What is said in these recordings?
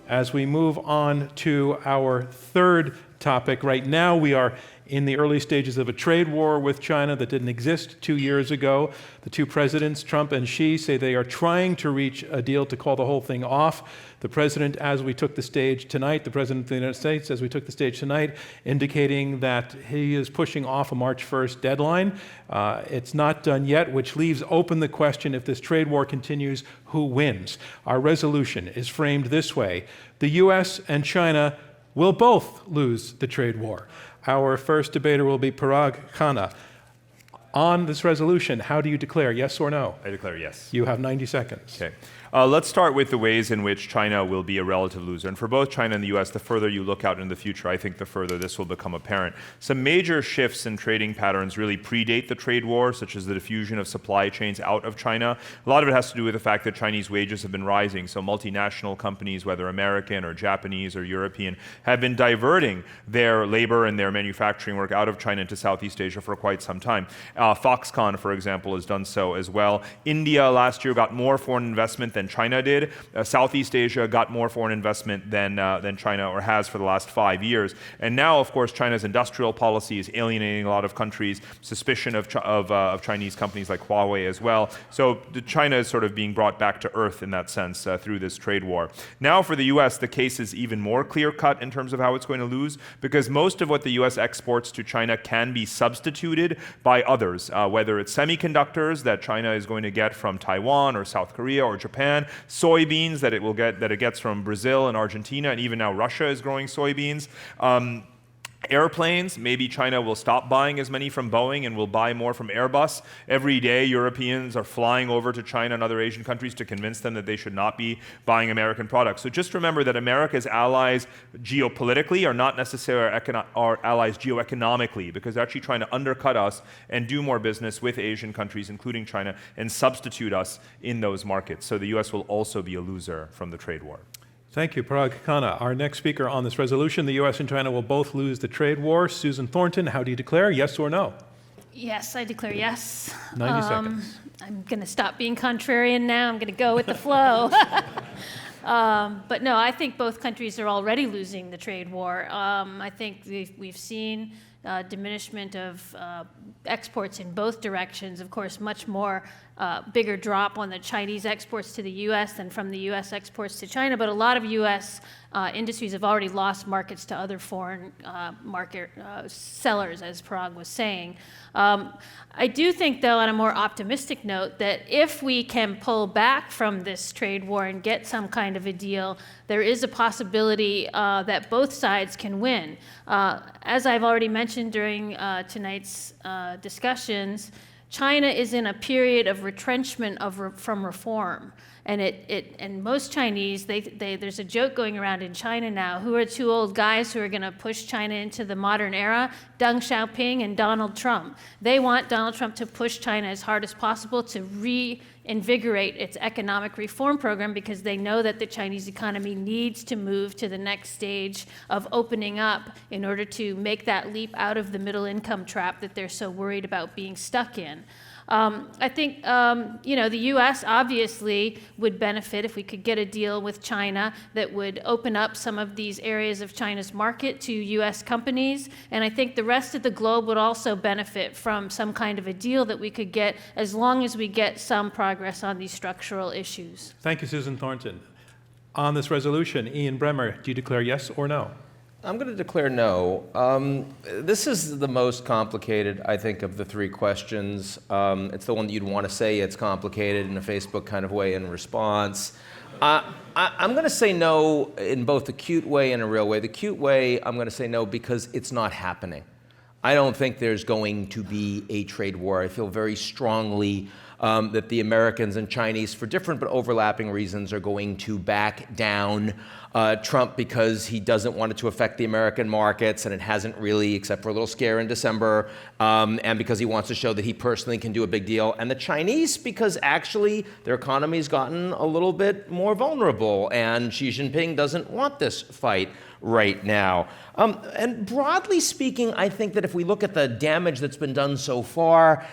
as we move on to our third topic. Right now, we are in the early stages of a trade war with China that didn't exist 2 years ago. The two presidents, Trump and Xi, say they are trying to reach a deal to call the whole thing off. The president, as we took the stage tonight, the president of the United States, as we took the stage tonight, indicating that he is pushing off a March 1st deadline. It's not done yet, which leaves open the question, if this trade war continues, who wins? Our resolution is framed this way: the U.S. and China will both lose the trade war. Our first debater will be Parag Khanna. On this resolution, how do you declare, yes or no? I declare yes. You have 90 seconds. Okay. Let's start with the ways in which China will be a relative loser. And for both China and the US, the further you look out in the future, I think the further this will become apparent. Some major shifts in trading patterns really predate the trade war, such as the diffusion of supply chains out of China. A lot of it has to do with the fact that Chinese wages have been rising. So multinational companies, whether American or Japanese or European, have been diverting their labor and their manufacturing work out of China into Southeast Asia for quite some time. Foxconn, for example, has done so as well. India last year got more foreign investment than China did. Southeast Asia got more foreign investment than China, or has for the last 5 years. And now, of course, China's industrial policy is alienating a lot of countries. Suspicion of Chinese companies like Huawei as well. So China is sort of being brought back to earth in that sense through this trade war. Now for the U.S., the case is even more clear-cut in terms of how it's going to lose, because most of what the U.S. exports to China can be substituted by others, whether it's semiconductors that China is going to get from Taiwan or South Korea or Japan, soybeans that it gets from Brazil and Argentina, and even now Russia is growing soybeans. Airplanes, maybe China will stop buying as many from Boeing and will buy more from Airbus. Every day, Europeans are flying over to China and other Asian countries to convince them that they should not be buying American products. So just remember that America's allies geopolitically are not necessarily our allies geoeconomically, because they're actually trying to undercut us and do more business with Asian countries, including China, and substitute us in those markets. So the U.S. will also be a loser from the trade war. Thank you, Parag Khanna. Our next speaker on this resolution: the U.S. and China will both lose the trade war. Susan Thornton, how do you declare, yes or no? Yes, I declare yes. 90 seconds. I'm going to stop being contrarian now. I'm going to go with the flow. But no, I think both countries are already losing the trade war. I think we've seen diminishment of exports in both directions. Of course, much more bigger drop on the Chinese exports to the U.S. than from the U.S. exports to China. But a lot of U.S. Industries have already lost markets to other foreign market sellers, as Parag was saying. I do think, though, on a more optimistic note, that if we can pull back from this trade war and get some kind of a deal, there is a possibility that both sides can win. As I've already mentioned during tonight's discussions, China is in a period of retrenchment from reform. And most Chinese, there's a joke going around in China now: who are two old guys who are going to push China into the modern era? Deng Xiaoping and Donald Trump. They want Donald Trump to push China as hard as possible to reinvigorate its economic reform program, because they know that the Chinese economy needs to move to the next stage of opening up in order to make that leap out of the middle income trap that they're so worried about being stuck in. I think, the U.S. obviously would benefit if we could get a deal with China that would open up some of these areas of China's market to U.S. companies. And I think the rest of the globe would also benefit from some kind of a deal that we could get, as long as we get some progress on these structural issues. Thank you, Susan Thornton. On this resolution, Ian Bremmer, do you declare yes or no? I'm going to declare no. This is the most complicated, I think, of the three questions. It's the one that you'd want to say it's complicated in a Facebook kind of way in response. I'm going to say no in both the cute way and a real way. The cute way, I'm going to say no because it's not happening. I don't think there's going to be a trade war. I feel very strongly that the Americans and Chinese, for different but overlapping reasons, are going to back down Trump because he doesn't want it to affect the American markets, and it hasn't really, except for a little scare in December, and because he wants to show that he personally can do a big deal. And the Chinese, because actually their economy's gotten a little bit more vulnerable, and Xi Jinping doesn't want this fight right now. And broadly speaking, I think that if we look at the damage that's been done so far,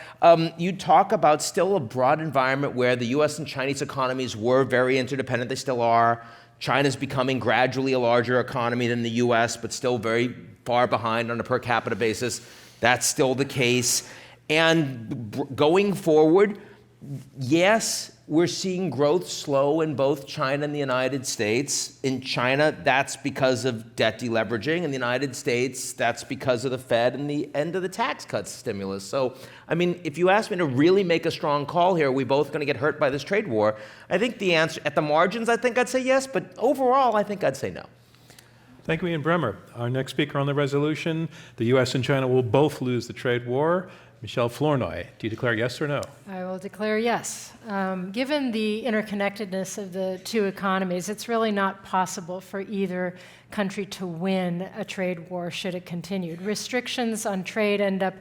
you talk about still a broad environment where the US and Chinese economies were very interdependent. They still are. China's becoming gradually a larger economy than the US, but still very far behind on a per capita basis. That's still the case. And going forward, yes, we're seeing growth slow in both China and the United States. In China, that's because of debt deleveraging. In the United States, that's because of the Fed and the end of the tax cuts stimulus. So, I mean, if you ask me to really make a strong call here, are we both going to get hurt by this trade war? I think the answer, at the margins, I think I'd say yes, but overall, I think I'd say no. Thank you, Ian Bremmer. Our next speaker on the resolution, the U.S. and China will both lose the trade war. Michèle Flournoy, do you declare yes or no? I will declare yes. Given the interconnectedness of the two economies, it's really not possible for either country to win a trade war should it continue. Restrictions on trade end up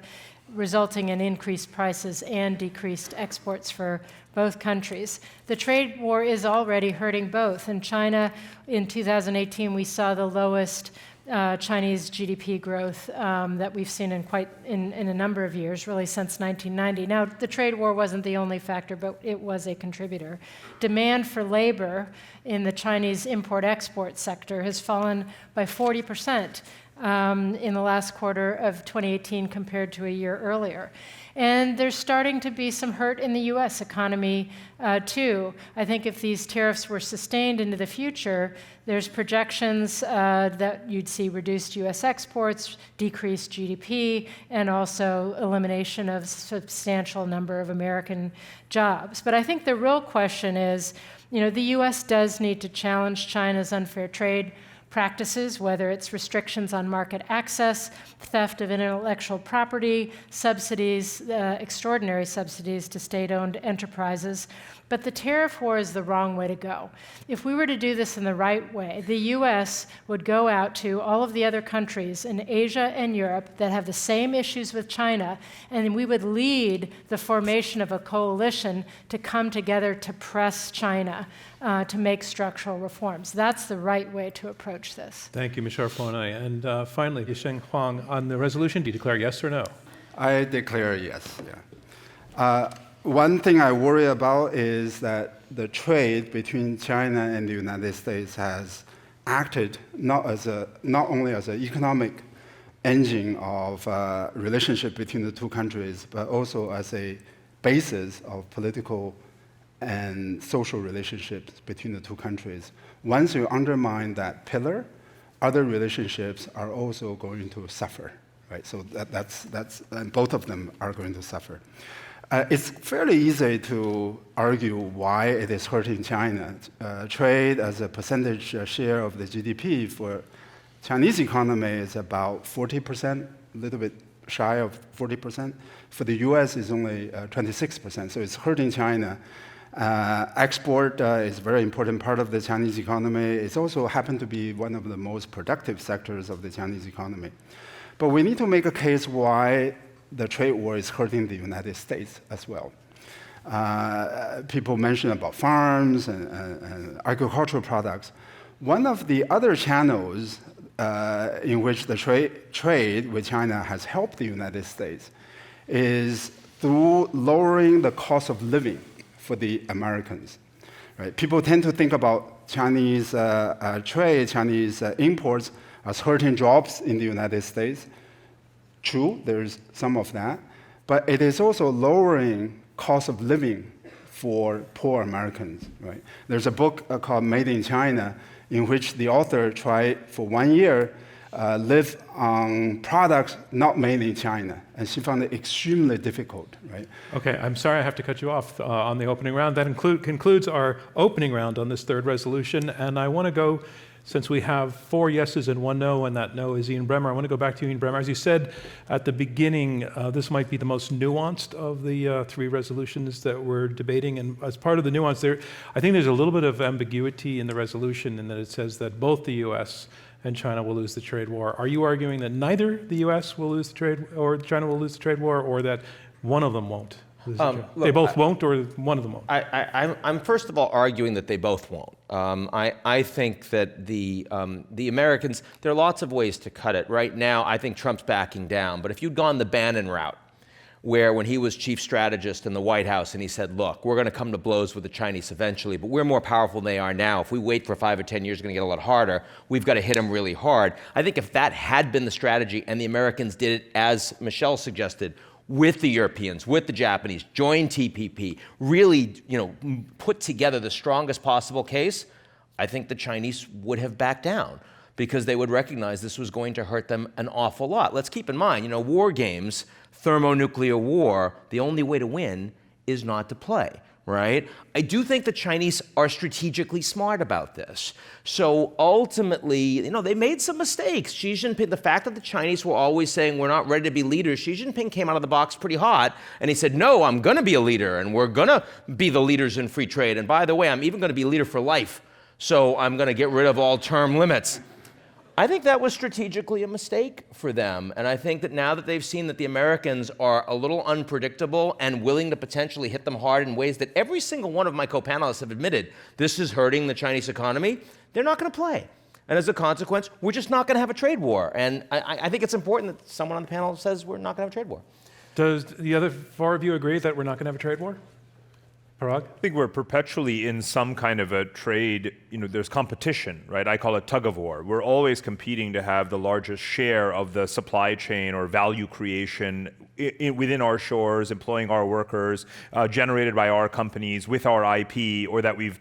resulting in increased prices and decreased exports for both countries. The trade war is already hurting both. In China, in 2018, we saw the lowest Chinese GDP growth that we've seen in a number of years, really since 1990. Now, the trade war wasn't the only factor, but it was a contributor. Demand for labor in the Chinese import-export sector has fallen by 40% in the last quarter of 2018 compared to a year earlier. And there's starting to be some hurt in the U.S. economy, too. I think if these tariffs were sustained into the future, there's projections that you'd see reduced U.S. exports, decreased GDP, and also elimination of a substantial number of American jobs. But I think the real question is, the U.S. does need to challenge China's unfair trade practices, whether it's restrictions on market access, theft of intellectual property, subsidies, extraordinary subsidies to state-owned enterprises. But the tariff war is the wrong way to go. If we were to do this in the right way, the U.S. would go out to all of the other countries in Asia and Europe that have the same issues with China, and we would lead the formation of a coalition to come together to press China to make structural reforms. That's the right way to approach this. Thank you, Michèle Flournoy. And finally, Yasheng Huang, on the resolution, do you declare yes or no? I declare yes. Yeah. One thing I worry about is that the trade between China and the United States has acted not only as an economic engine of relationship between the two countries, but also as a basis of political and social relationships between the two countries. Once you undermine that pillar, other relationships are also going to suffer, right? So and both of them are going to suffer. It's fairly easy to argue why it is hurting China. Trade as a percentage share of the GDP for Chinese economy is about 40%, a little bit shy of 40%. For the US, it's only 26%, so it's hurting China. Export is a very important part of the Chinese economy. It's also happened to be one of the most productive sectors of the Chinese economy. But we need to make a case why the trade war is hurting the United States as well. People mention about farms and agricultural products. One of the other channels in which the trade with China has helped the United States is through lowering the cost of living for the Americans. Right? People tend to think about Chinese trade, Chinese imports as hurting jobs in the United States. True, there's some of that, but it is also lowering cost of living for poor Americans. Right? There's a book called Made in China, in which the author tried for 1 year live on products not made in China, and she found it extremely difficult. Right? Okay, I'm sorry I have to cut you off on the opening round. That concludes our opening round on this third resolution, and I want to go. Since we have 4 yeses and 1 no, and that no is Ian Bremmer, I want to go back to Ian Bremmer. As you said at the beginning, this might be the most nuanced of the 3 resolutions that we're debating. And as part of the nuance there, I think there's a little bit of ambiguity in the resolution in that it says that both the U.S. and China will lose the trade war. Are you arguing that neither the U.S. will lose the trade, or China will lose the trade war, or that one of them won't? They both won't, or one of them won't? I'm first of all arguing that they both won't. I think that the Americans, there are lots of ways to cut it. Right now, I think Trump's backing down. But if you'd gone the Bannon route, where when he was chief strategist in the White House and he said, look, we're going to come to blows with the Chinese eventually, but we're more powerful than they are now. If we wait for 5 or 10 years, it's going to get a lot harder. We've got to hit them really hard. I think if that had been the strategy and the Americans did it, as Michèle suggested, with the Europeans, with the Japanese, join TPP, really, put together the strongest possible case, I think the Chinese would have backed down because they would recognize this was going to hurt them an awful lot. Let's keep in mind, war games, thermonuclear war, the only way to win is not to play, right? I do think the Chinese are strategically smart about this. So ultimately, they made some mistakes. Xi Jinping, the fact that the Chinese were always saying we're not ready to be leaders, Xi Jinping came out of the box pretty hot and he said, no, I'm going to be a leader and we're going to be the leaders in free trade. And by the way, I'm even going to be a leader for life. So I'm going to get rid of all term limits. I think that was strategically a mistake for them. And I think that now that they've seen that the Americans are a little unpredictable and willing to potentially hit them hard in ways that every single one of my co-panelists have admitted, this is hurting the Chinese economy, they're not going to play. And as a consequence, we're just not going to have a trade war. And I think it's important that someone on the panel says we're not going to have a trade war. Does the other four of you agree that we're not going to have a trade war? Parag? I think we're perpetually in some kind of a trade, there's competition, right? I call it tug of war. We're always competing to have the largest share of the supply chain or value creation within our shores, employing our workers, generated by our companies with our IP, or that we've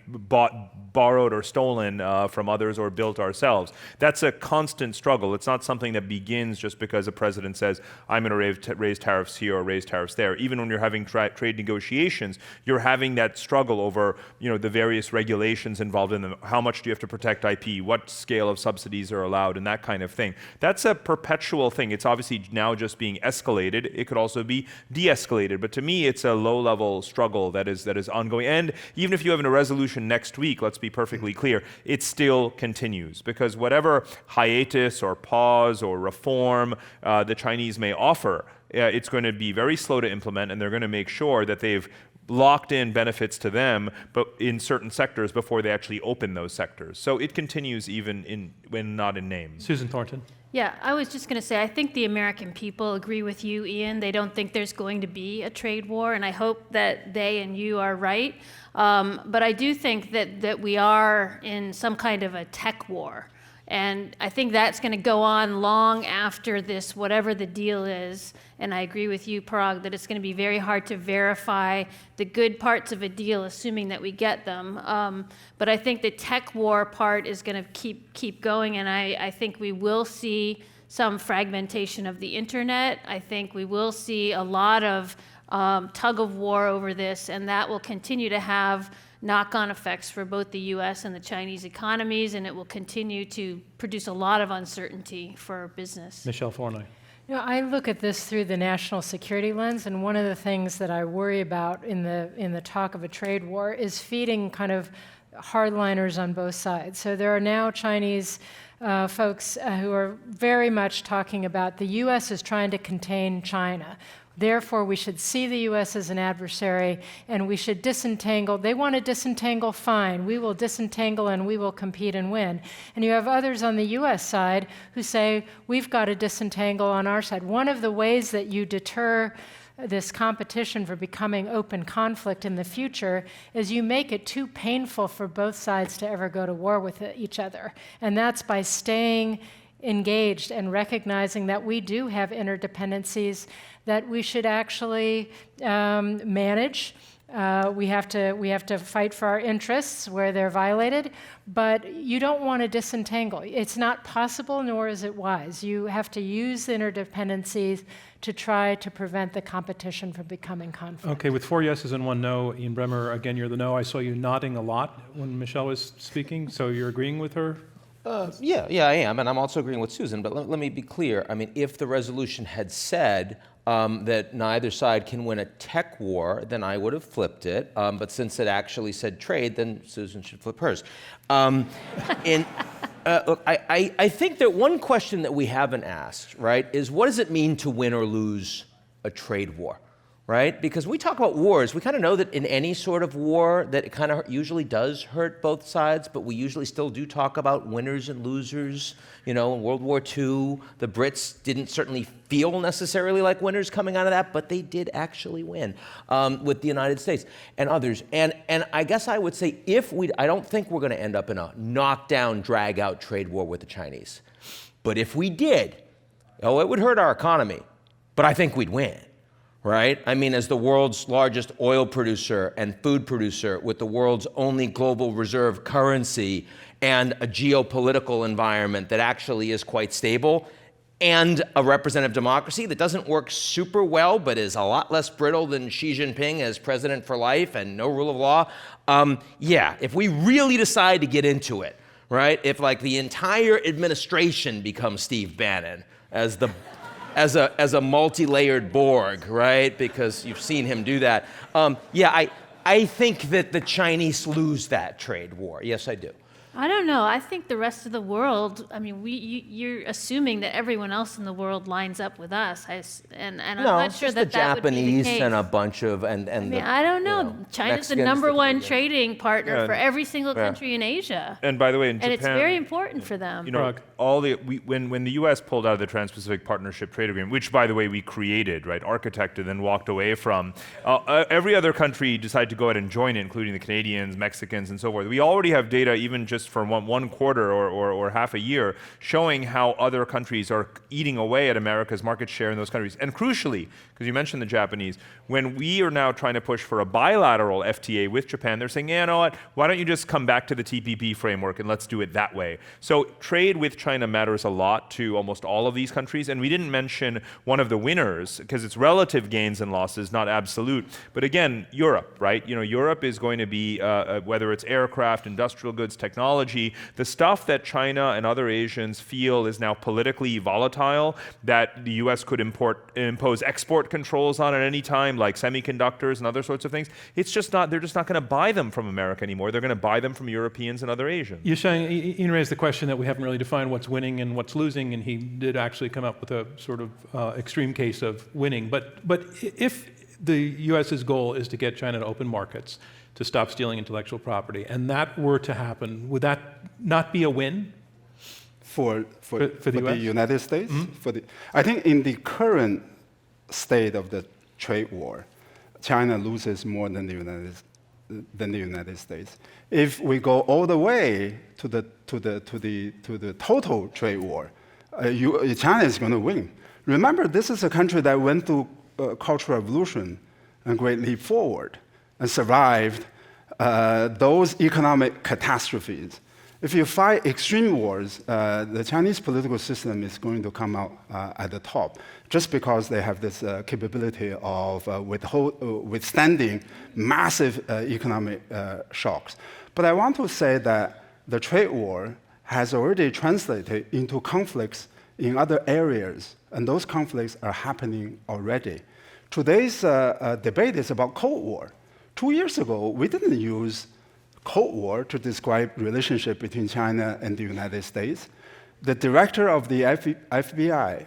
borrowed or stolen from others or built ourselves. That's a constant struggle. It's not something that begins just because a president says, I'm going to raise tariffs here or raise tariffs there. Even when you're having trade negotiations, you're having that struggle over the various regulations involved in them. How much do you have to protect IP? What scale of subsidies are allowed? And that kind of thing. That's a perpetual thing. It's obviously now just being escalated. It could also be de-escalated. But to me, it's a low-level struggle that is ongoing. And even if you have a resolution next week, let's be perfectly clear, it still continues. Because whatever hiatus or pause or reform the Chinese may offer, it's going to be very slow to implement, and they're going to make sure that they've locked in benefits to them, but in certain sectors before they actually open those sectors. So it continues even when not in name. Susan Thornton. Yeah, I was just going to say, I think the American people agree with you, Ian. They don't think there's going to be a trade war, and I hope that they and you are right. But I do think that we are in some kind of a tech war. And I think that's going to go on long after this, whatever the deal is. And I agree with you, Parag, that it's going to be very hard to verify the good parts of a deal, assuming that we get them. But I think the tech war part is going to keep going, and I think we will see some fragmentation of the internet. I think we will see a lot of tug of war over this, and that will continue to have knock-on effects for both the U.S. and the Chinese economies, and it will continue to produce a lot of uncertainty for business. Michèle Flournoy. I look at this through the national security lens, and one of the things that I worry about in the talk of a trade war is feeding kind of hardliners on both sides. So there are now Chinese folks who are very much talking about the U.S. is trying to contain China. Therefore, we should see the U.S. as an adversary, and we should disentangle. They want to disentangle, fine. We will disentangle, and we will compete and win. And you have others on the U.S. side who say, we've got to disentangle on our side. One of the ways that you deter this competition for becoming open conflict in the future is you make it too painful for both sides to ever go to war with each other. And that's by staying engaged and recognizing that we do have interdependencies that we should actually manage. We have to fight for our interests where they're violated, but you don't want to disentangle. It's not possible, nor is it wise. You have to use the interdependencies to try to prevent the competition from becoming conflict. Okay, with 4 yeses and 1 no, Ian Bremmer, again, you're the no. I saw you nodding a lot when Michèle was speaking, so you're agreeing with her? Yeah, I am, and I'm also agreeing with Susan, but let me be clear. I mean, if the resolution had said that neither side can win a tech war, then I would have flipped it. But since it actually said trade, then Susan should flip hers. Look, I think that one question that we haven't asked, right, is what does it mean to win or lose a trade war? right? Because we talk about wars, we kind of know that in any sort of war that it kind of usually does hurt both sides, but we usually still do talk about winners and losers. You know, in World War II, the Brits didn't certainly feel necessarily like winners coming out of that, but they did actually win with the United States and others. And I guess I would say I don't think we're going to end up in a knockdown, drag-out trade war with the Chinese. But if we did, it would hurt our economy, but I think we'd win. Right? I mean, as the world's largest oil producer and food producer with the world's only global reserve currency and a geopolitical environment that actually is quite stable and a representative democracy that doesn't work super well but is a lot less brittle than Xi Jinping as president for life and no rule of law, if we really decide to get into it, right? If like the entire administration becomes Steve Bannon as a multi-layered Borg, right? Because you've seen him do that. I think that the Chinese lose that trade war. Yes, I do. I don't know. I think the rest of the world, I mean, you're assuming that everyone else in the world lines up with us. I'm not sure that that would be the Japanese case. and a bunch of, I don't know. China's the number one trading partner for every single country in Asia. And by the way, in Japan, and it's very important for them. You know, when the U.S. pulled out of the Trans-Pacific Partnership Trade Agreement, which, by the way, we created, right, architected, and walked away from, every other country decided to go ahead and join it, including the Canadians, Mexicans, and so forth. We already have data, even just for one quarter or half a year, showing how other countries are eating away at America's market share in those countries. And crucially, because you mentioned the Japanese, when we are now trying to push for a bilateral FTA with Japan, they're saying, you know what, why don't you just come back to the TPP framework and let's do it that way. So trade with China matters a lot to almost all of these countries. And we didn't mention one of the winners, because it's relative gains and losses, not absolute. But again, Europe, right? You know, Europe is going to be, whether it's aircraft, industrial goods, technology, the stuff that China and other Asians feel is now politically volatile, that the US could impose export controls on at any time, like semiconductors and other sorts of things. It's just not, they're just not going to buy them from America anymore. They're going to buy them from Europeans and other Asians. Yasheng, Ian raised the question that we haven't really defined what's winning and what's losing, and he did actually come up with a sort of extreme case of winning. But if the US's goal is to get China to open markets, to stop stealing intellectual property, and that were to happen, would that not be a win? For the US? United States? Mm-hmm. I think in the current state of the trade war, China loses more than the United States. If we go all the way to the total trade war, China is going to win. Remember, this is a country that went through Cultural Revolution and Great Leap Forward and survived those economic catastrophes. If you fight extreme wars, the Chinese political system is going to come out at the top, just because they have this capability of withstanding massive economic shocks. But I want to say that the trade war has already translated into conflicts in other areas, and those conflicts are happening already. Today's debate is about Cold War. 2 years ago, we didn't use Cold War to describe relationship between China and the United States. The director of the FBI,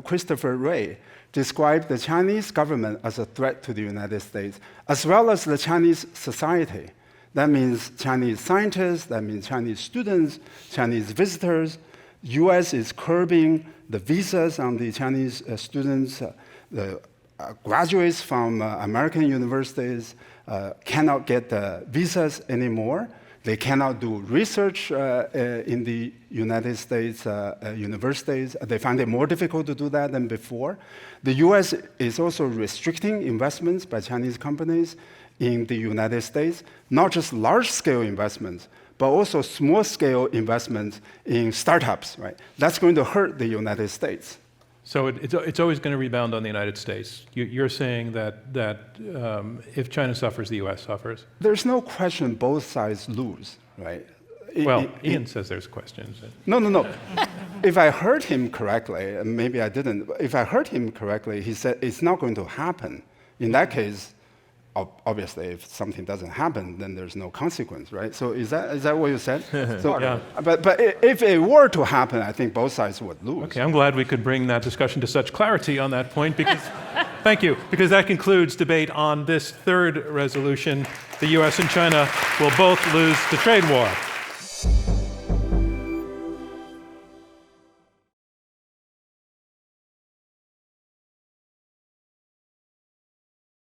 Christopher Wray, described the Chinese government as a threat to the United States, as well as the Chinese society. That means Chinese scientists, that means Chinese students, Chinese visitors. US is curbing the visas on the Chinese students. The graduates from American universities cannot get the visas anymore. They cannot do research in the United States universities. They find it more difficult to do that than before. The US is also restricting investments by Chinese companies in the United States, not just large-scale investments, but also small-scale investments in startups, right? That's going to hurt the United States. So it's always going to rebound on the United States. You're saying that if China suffers, the U.S. suffers? There's no question both sides lose, right? Well, Ian says there's questions. No. If I heard him correctly, and maybe I didn't, if I heard him correctly, he said it's not going to happen. In that case, obviously, if something doesn't happen, then there's no consequence, right? So is that what you said? So, yeah. But if it were to happen, I think both sides would lose. Okay, I'm glad we could bring that discussion to such clarity on that point, because Thank you, because that concludes debate on this third resolution. The U.S. and China will both lose the trade war.